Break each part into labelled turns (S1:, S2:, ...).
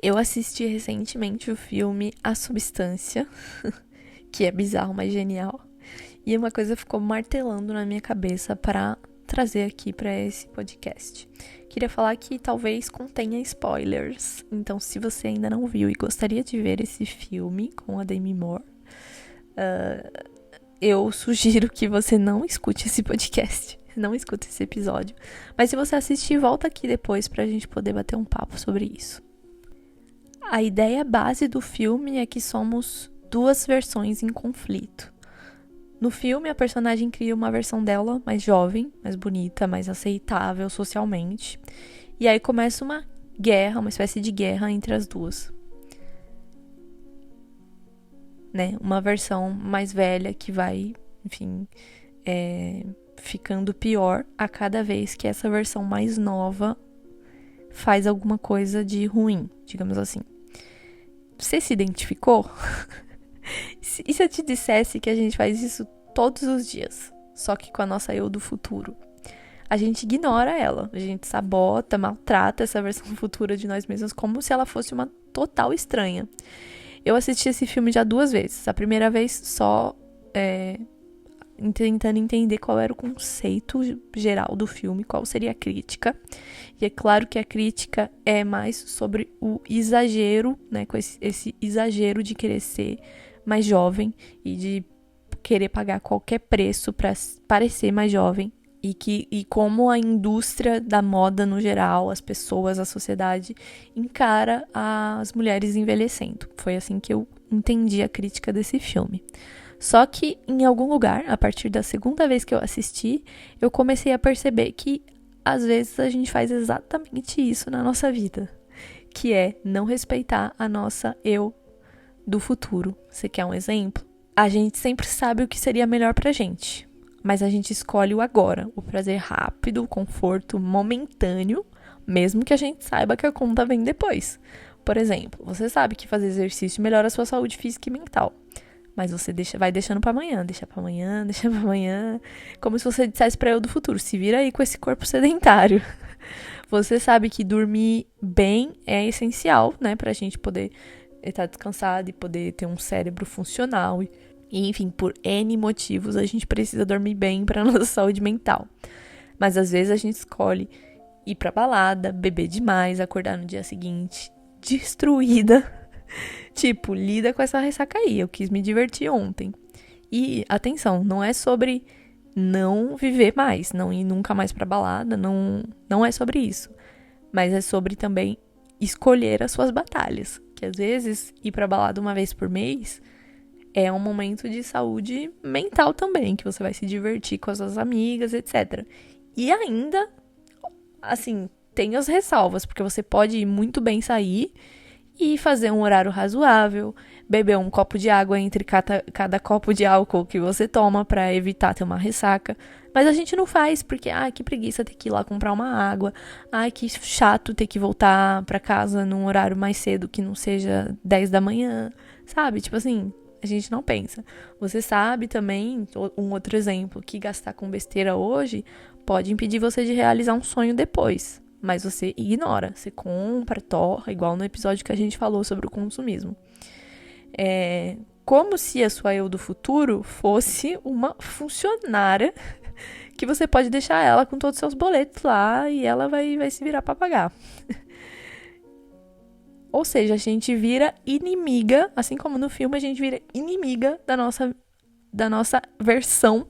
S1: Eu assisti recentemente o filme A Substância, que é bizarro, mas genial. E uma coisa ficou martelando na minha cabeça para trazer aqui para esse podcast. Queria falar que talvez contenha spoilers. Então, se você ainda não viu e gostaria de ver esse filme com a Demi Moore, eu sugiro que você não escute esse podcast. Não escute esse episódio. Mas se você assistir, volta aqui depois pra gente poder bater um papo sobre isso. A ideia base do filme é que somos duas versões em conflito. No filme, a personagem cria uma versão dela mais jovem, mais bonita, mais aceitável socialmente. E aí começa uma guerra, uma espécie de guerra entre as duas. Né? Uma versão mais velha que vai, enfim, ficando pior a cada vez que essa versão mais nova faz alguma coisa de ruim, digamos assim. Você se identificou? E se eu te dissesse que a gente faz isso todos os dias, só que com a nossa eu do futuro? A gente ignora ela, a gente sabota, maltrata essa versão futura de nós mesmos como se ela fosse uma total estranha. Eu assisti esse filme já 2 vezes. A primeira vez só tentando entender qual era o conceito geral do filme, qual seria a crítica. E é claro que a crítica é mais sobre o exagero, né, com esse exagero de querer ser mais jovem e de querer pagar qualquer preço para parecer mais jovem. E como a indústria da moda no geral, as pessoas, a sociedade, encara as mulheres envelhecendo. Foi assim que eu entendi a crítica desse filme. Só que, em algum lugar, a partir da segunda vez que eu assisti, eu comecei a perceber que, às vezes, a gente faz exatamente isso na nossa vida. Que é não respeitar a nossa eu do futuro. Você quer um exemplo? A gente sempre sabe o que seria melhor pra gente. Mas a gente escolhe o agora, o prazer rápido, o conforto momentâneo, mesmo que a gente saiba que a conta vem depois. Por exemplo, você sabe que fazer exercício melhora a sua saúde física e mental. Mas você vai deixando pra amanhã, deixa pra amanhã. Como se você dissesse pra eu do futuro, se vira aí com esse corpo sedentário. Você sabe que dormir bem é essencial, né? Pra gente poder estar descansado e poder ter um cérebro funcional. E, enfim, por N motivos, a gente precisa dormir bem pra nossa saúde mental. Mas às vezes a gente escolhe ir pra balada, beber demais, acordar no dia seguinte destruída. Tipo, lida com essa ressaca aí. Eu quis me divertir ontem. E, atenção, não é sobre não viver mais, não ir nunca mais pra balada, não é sobre isso. Mas é sobre também escolher as suas batalhas. Que às vezes, ir pra balada uma vez por mês é um momento de saúde mental também, que você vai se divertir com as suas amigas, etc. E ainda, assim, tem as ressalvas, porque você pode muito bem sair e fazer um horário razoável, beber um copo de água entre cada copo de álcool que você toma para evitar ter uma ressaca. Mas a gente não faz porque, que preguiça ter que ir lá comprar uma água. Que chato ter que voltar para casa num horário mais cedo que não seja 10 da manhã, sabe? Tipo assim, a gente não pensa. Você sabe também, um outro exemplo, que gastar com besteira hoje pode impedir você de realizar um sonho depois. Mas você ignora, você compra, torra, igual no episódio que a gente falou sobre o consumismo. É como se a sua eu do futuro fosse uma funcionária que você pode deixar ela com todos os seus boletos lá e ela vai se virar pra pagar. Ou seja, a gente vira inimiga, assim como no filme a gente vira inimiga da nossa versão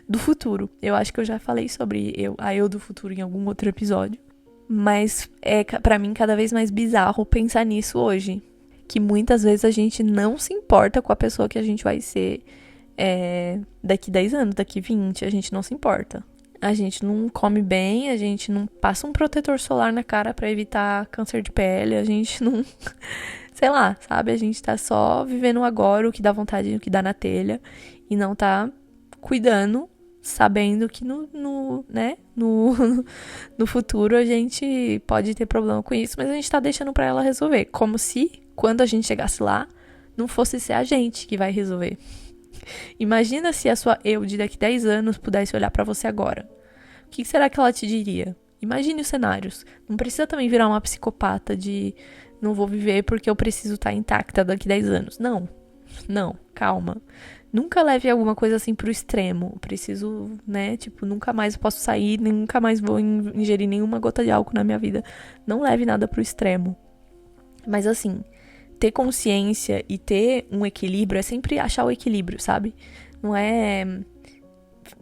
S1: do futuro. Eu acho que eu já falei sobre a eu do futuro em algum outro episódio. Mas é pra mim cada vez mais bizarro pensar nisso hoje. Que muitas vezes a gente não se importa com a pessoa que a gente vai ser daqui 10 anos, daqui 20. A gente não se importa. A gente não come bem, a gente não passa um protetor solar na cara pra evitar câncer de pele, a gente não... Sei lá, sabe? A gente tá só vivendo agora o que dá vontade, o que dá na telha. E não tá cuidando, sabendo que no futuro a gente pode ter problema com isso, mas a gente tá deixando pra ela resolver. Como se, quando a gente chegasse lá, não fosse ser a gente que vai resolver. Imagina se a sua eu de daqui 10 anos pudesse olhar pra você agora. O que será que ela te diria? Imagine os cenários. Não precisa também virar uma psicopata de não vou viver porque eu preciso estar intacta daqui 10 anos. Não, calma. Nunca leve alguma coisa assim pro extremo. Preciso, né, tipo, nunca mais posso sair, nunca mais vou ingerir nenhuma gota de álcool na minha vida. Não leve nada pro extremo. Mas assim, ter consciência e ter um equilíbrio é sempre achar o equilíbrio, sabe? Não é,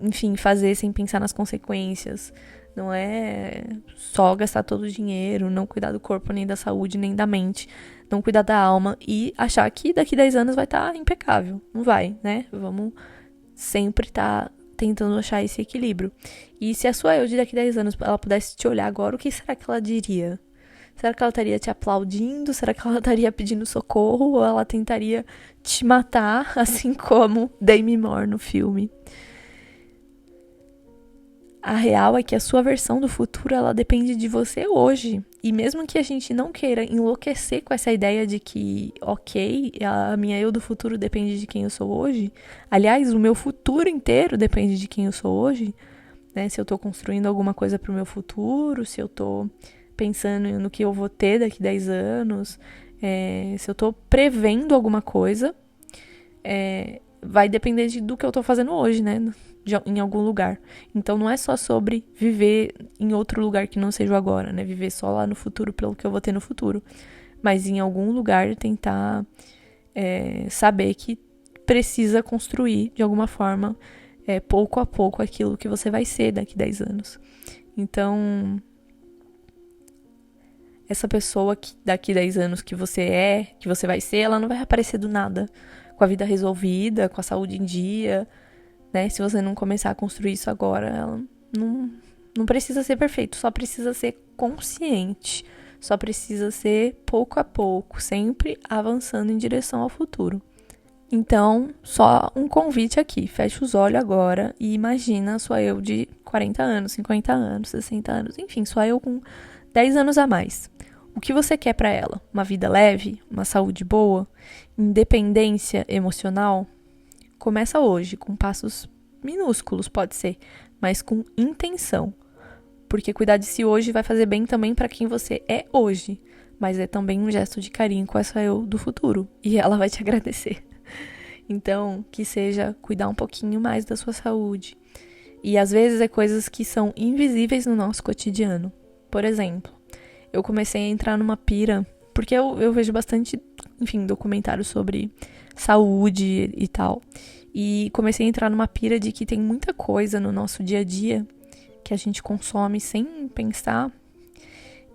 S1: enfim, fazer sem pensar nas consequências. Não é só gastar todo o dinheiro, não cuidar do corpo, nem da saúde, nem da mente, não cuidar da alma e achar que daqui 10 anos vai estar impecável. Não vai, né? Vamos sempre estar tentando achar esse equilíbrio. E se a sua eu de daqui 10 anos ela pudesse te olhar agora, o que será que ela diria? Será que ela estaria te aplaudindo? Será que ela estaria pedindo socorro? Ou ela tentaria te matar, assim como Demi Moore no filme? A real é que a sua versão do futuro, ela depende de você hoje. E mesmo que a gente não queira enlouquecer com essa ideia de que, ok, a minha eu do futuro depende de quem eu sou hoje. Aliás, o meu futuro inteiro depende de quem eu sou hoje. Né? Se eu tô construindo alguma coisa pro meu futuro, se eu tô pensando no que eu vou ter daqui 10 anos, se eu tô prevendo alguma coisa, vai depender do que eu tô fazendo hoje, né? Em algum lugar. Então não é só sobre viver em outro lugar que não seja o agora, né? Viver só lá no futuro pelo que eu vou ter no futuro. Mas em algum lugar tentar saber que precisa construir de alguma forma, pouco a pouco, aquilo que você vai ser daqui 10 anos. Então, essa pessoa que daqui 10 anos que você vai ser, ela não vai aparecer do nada, com a vida resolvida, com a saúde em dia, né? Se você não começar a construir isso agora, ela não precisa ser perfeito, só precisa ser consciente, só precisa ser pouco a pouco, sempre avançando em direção ao futuro. Então, só um convite aqui, fecha os olhos agora e imagina a sua eu de 40 anos, 50 anos, 60 anos, enfim, sua eu com 10 anos a mais. O que você quer para ela? Uma vida leve? Uma saúde boa? Independência emocional? Começa hoje, com passos minúsculos, pode ser, mas com intenção. Porque cuidar de si hoje vai fazer bem também para quem você é hoje, mas é também um gesto de carinho com essa eu do futuro, e ela vai te agradecer. Então, que seja cuidar um pouquinho mais da sua saúde. E às vezes é coisas que são invisíveis no nosso cotidiano. Por exemplo, eu comecei a entrar numa pira, porque eu vejo bastante, enfim, documentários sobre saúde e tal. E comecei a entrar numa pira de que tem muita coisa no nosso dia a dia que a gente consome sem pensar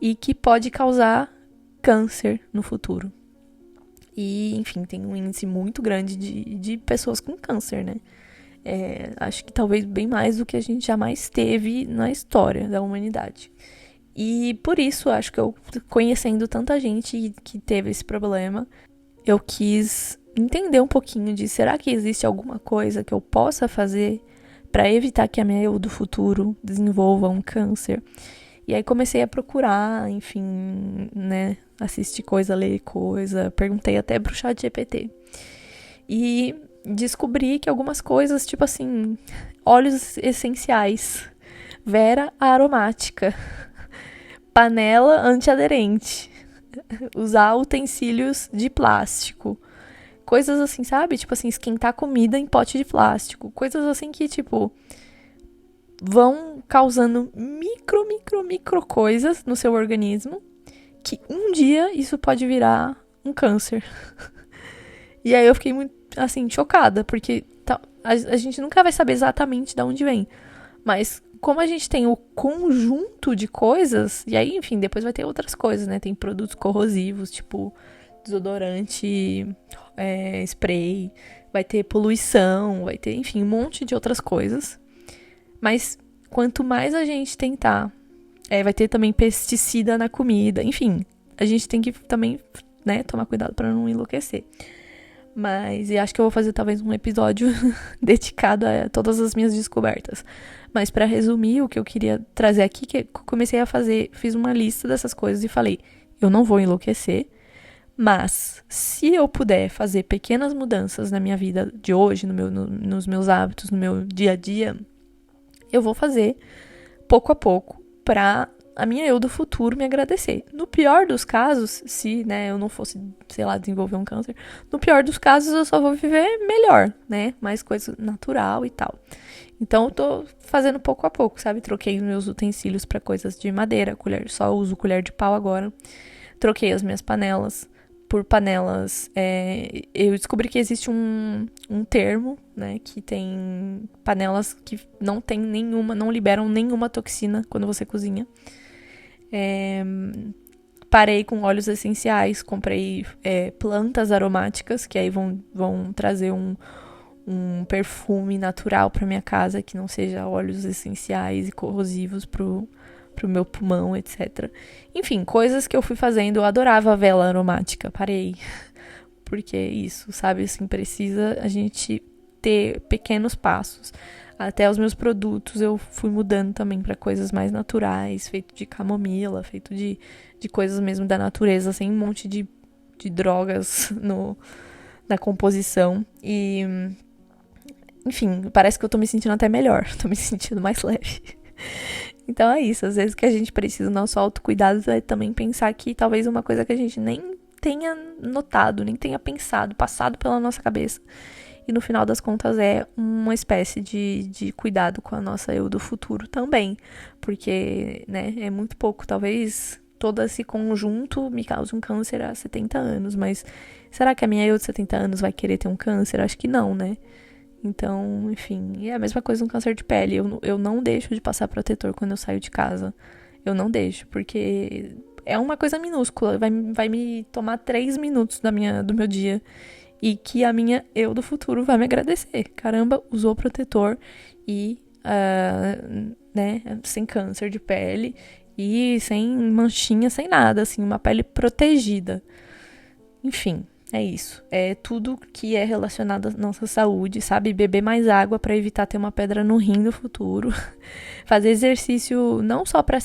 S1: e que pode causar câncer no futuro. E, enfim, tem um índice muito grande de pessoas com câncer, né? Acho que talvez bem mais do que a gente jamais teve na história da humanidade. E por isso, acho que eu, conhecendo tanta gente que teve esse problema, eu quis entender um pouquinho de será que existe alguma coisa que eu possa fazer para evitar que a minha eu do futuro desenvolva um câncer. E aí comecei a procurar, enfim, né, assistir coisa, ler coisa, perguntei até pro ChatGPT. E descobri que algumas coisas, tipo assim, óleos essenciais, Vera aromática, panela antiaderente, usar utensílios de plástico, coisas assim, sabe? Tipo assim, esquentar comida em pote de plástico, coisas assim que, tipo, vão causando micro coisas no seu organismo, que um dia isso pode virar um câncer. E aí eu fiquei muito, assim, chocada, porque a gente nunca vai saber exatamente de onde vem. Mas como a gente tem o conjunto de coisas, e aí, enfim, depois vai ter outras coisas, né? Tem produtos corrosivos, tipo desodorante, spray, vai ter poluição, vai ter, enfim, um monte de outras coisas. Mas quanto mais a gente tentar, vai ter também pesticida na comida, enfim, a gente tem que também, né, tomar cuidado para não enlouquecer. Mas eu acho que eu vou fazer talvez um episódio dedicado a todas as minhas descobertas. Mas para resumir, o que eu queria trazer aqui, que eu comecei a fazer, fiz uma lista dessas coisas e falei, eu não vou enlouquecer, mas se eu puder fazer pequenas mudanças na minha vida de hoje, nos meus hábitos, no meu dia a dia, eu vou fazer pouco a pouco para a minha eu do futuro me agradecer. No pior dos casos, se, né, eu não fosse, sei lá, desenvolver um câncer, no pior dos casos eu só vou viver melhor, né? Mais coisa natural e tal. Então eu tô fazendo pouco a pouco, sabe? Troquei os meus utensílios pra coisas de madeira, colher, só uso colher de pau agora. Troquei as minhas panelas por panelas. Eu descobri que existe um termo, né? Que tem panelas que não tem nenhuma, não liberam nenhuma toxina quando você cozinha. Parei com óleos essenciais, comprei plantas aromáticas, que aí vão trazer um perfume natural para minha casa, que não seja óleos essenciais e corrosivos pro meu pulmão, etc. Enfim, coisas que eu fui fazendo. Eu adorava a vela aromática, parei. Porque é isso, sabe? Assim, precisa a gente ter pequenos passos. Até os meus produtos eu fui mudando também para coisas mais naturais, feito de camomila, feito de coisas mesmo da natureza, sem um monte de drogas na composição. E enfim, parece que eu tô me sentindo até melhor, tô me sentindo mais leve. Então é isso, às vezes que a gente precisa do nosso autocuidado é também pensar que talvez uma coisa que a gente nem tenha notado, nem tenha pensado, passado pela nossa cabeça. E no final das contas é uma espécie de cuidado com a nossa eu do futuro também. Porque, né, é muito pouco, talvez todo esse conjunto me cause um câncer há 70 anos, mas será que a minha eu de 70 anos vai querer ter um câncer? Acho que não, né? Então, enfim, é a mesma coisa no câncer de pele. Eu não deixo de passar protetor quando eu saio de casa. Eu não deixo, porque é uma coisa minúscula. Vai me tomar 3 minutos do meu dia. E que a minha eu do futuro vai me agradecer. Caramba, usou protetor e, né, sem câncer de pele. E sem manchinha, sem nada, assim, uma pele protegida. Enfim. É isso. É tudo que é relacionado à nossa saúde, sabe? Beber mais água para evitar ter uma pedra no rim no futuro. Fazer exercício não só para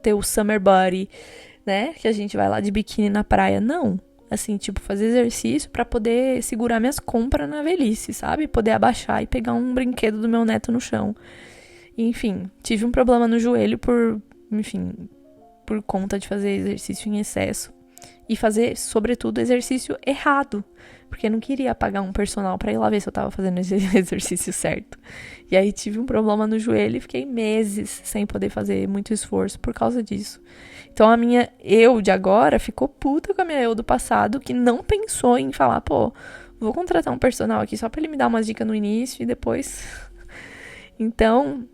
S1: ter o summer body, né? Que a gente vai lá de biquíni na praia. Não. Assim, tipo, fazer exercício para poder segurar minhas compras na velhice, sabe? Poder abaixar e pegar um brinquedo do meu neto no chão. E, enfim, tive um problema no joelho por conta de fazer exercício em excesso. E fazer, sobretudo, exercício errado. Porque eu não queria pagar um personal pra ir lá ver se eu tava fazendo esse exercício certo. E aí tive um problema no joelho e fiquei meses sem poder fazer muito esforço por causa disso. Então a minha eu de agora ficou puta com a minha eu do passado, que não pensou em falar, pô, vou contratar um personal aqui só pra ele me dar umas dicas no início e depois... Então,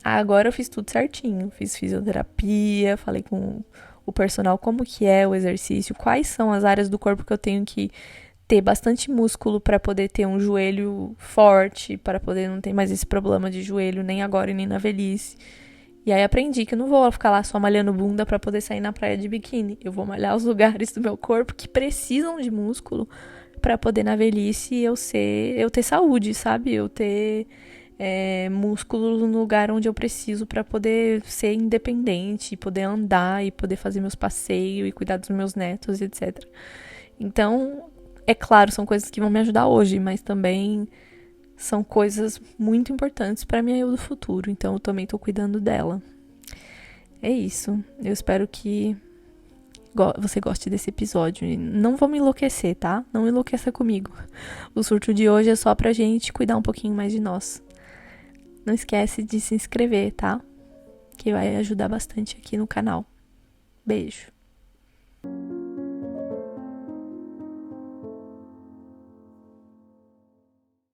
S1: agora eu fiz tudo certinho. Fiz fisioterapia, falei com o personal como que é o exercício, quais são as áreas do corpo que eu tenho que ter bastante músculo para poder ter um joelho forte, para poder não ter mais esse problema de joelho, nem agora e nem na velhice. E aí aprendi que eu não vou ficar lá só malhando bunda para poder sair na praia de biquíni. Eu vou malhar os lugares do meu corpo que precisam de músculo para poder na velhice eu ter saúde, sabe? Eu ter músculo no lugar onde eu preciso para poder ser independente, poder andar e poder fazer meus passeios e cuidar dos meus netos, etc. Então, é claro, são coisas que vão me ajudar hoje, mas também são coisas muito importantes para minha eu do futuro. Então, eu também tô cuidando dela. É isso. Eu espero que você goste desse episódio. Não vou me enlouquecer, tá? Não enlouqueça comigo. O surto de hoje é só pra gente cuidar um pouquinho mais de nós. Não esquece de se inscrever, tá? Que vai ajudar bastante aqui no canal. Beijo.